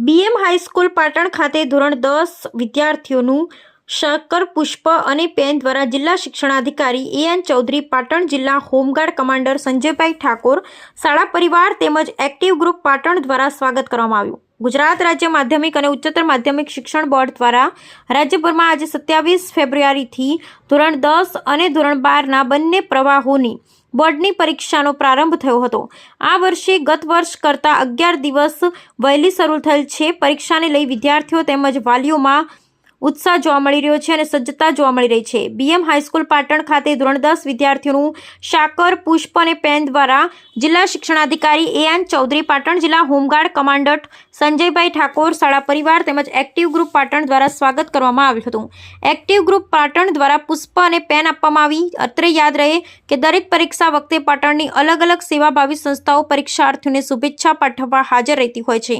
BM high school Patan ખાતે ધોરણ 10 વિદ્યાર્થીઓનું શાકર પુષ્પ અને પેન દ્વારા જિલ્લા શિક્ષણાધિકારી એએન ચૌધરી, પાટણ જિલ્લા હોમગાર્ડ કમાન્ડર સંજયભાઈ ઠાકોર, શાળા પરિવાર તેમજ એક્ટિવ ગ્રુપ પાટણ દ્વારા સ્વાગત કરવામાં આવ્યું। ગુજરાત રાજ્ય માધ્યમિક અને ઉચ્ચતર માધ્યમિક શિક્ષણ બોર્ડ દ્વારા રાજ્યભરમાં આજે 27 ફેબ્રુઆરીથી ધોરણ 10 અને ધોરણ 12ના બંને પ્રવાહોની બોર્ડની પરીક્ષાનો પ્રારંભ થયો હતો। આ વર્ષે ગત વર્ષ કરતાં 11 દિવસ વહેલી શરૂ થયેલ છે। પરીક્ષાને લઈ વિદ્યાર્થીઓ તેમજ વાલીઓમાં ઉત્સાહ જોવા મળી રહ્યો છે અને સજ્જતા જોવા મળી રહી છે। બીએમ હાઈસ્કૂલ પાટણ ખાતે ધોરણ 10 વિદ્યાર્થીઓનું શાકર પુષ્પ અને પેન દ્વારા જિલ્લા શિક્ષણાધિકારી એએન ચૌધરી, પાટણ જિલ્લા હોમગાર્ડ કમાન્ડર સંજયભાઈ ઠાકોર, શાળા પરિવાર તેમજ એક્ટિવ ગ્રુપ પાટણ દ્વારા સ્વાગત કરવામાં આવ્યું હતું। એક્ટિવ ગ્રુપ પાટણ દ્વારા પુષ્પ અને પેન આપવામાં આવી। અત્રે યાદ રહે કે દરેક પરીક્ષા વખતે પાટણની અલગ અલગ સેવાભાવી સંસ્થાઓ પરીક્ષાર્થીઓને શુભેચ્છા પાઠવવા હાજર રહેતી હોય છે।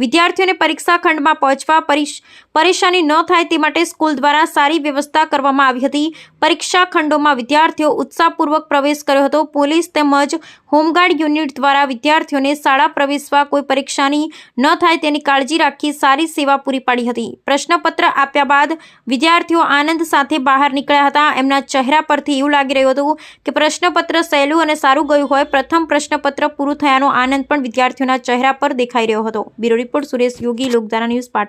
વિદ્યાર્થીઓને પરીક્ષા ખંડમાં પહોંચવા પરેશાની ન થાય તે માટે સ્કૂલ દ્વારા સારી વ્યવસ્થા કરવામાં આવી હતી। પરીક્ષા ખંડોમાં વિદ્યાર્થીઓ ઉત્સાહપૂર્વક પ્રવેશ કર્યો હતો। પોલીસ તેમજ હોમગાર્ડ યુનિટ દ્વારા વિદ્યાર્થીઓને શાળા પ્રવેશવા કોઈ પરેશાની ન થાય તેની કાળજી રાખી સારી સેવા પૂરી પાડી હતી। પ્રશ્નપત્ર આપ્યા બાદ વિદ્યાર્થીઓ આનંદ સાથે બહાર નીકળ્યા હતા। એમના ચહેરા પરથી એવું લાગી રહ્યું હતું કે પ્રશ્નપત્ર સહેલું અને સારું ગયું હોય। પ્રથમ પ્રશ્નપત્ર પૂરું થયાનો આનંદ પણ વિદ્યાર્થીઓના ચહેરા પર દેખાઈ રહ્યો હતો। બ્યુરો રિપોર્ટ સુરેશ યોગી, લોકધારા ન્યૂઝ, પાટણ।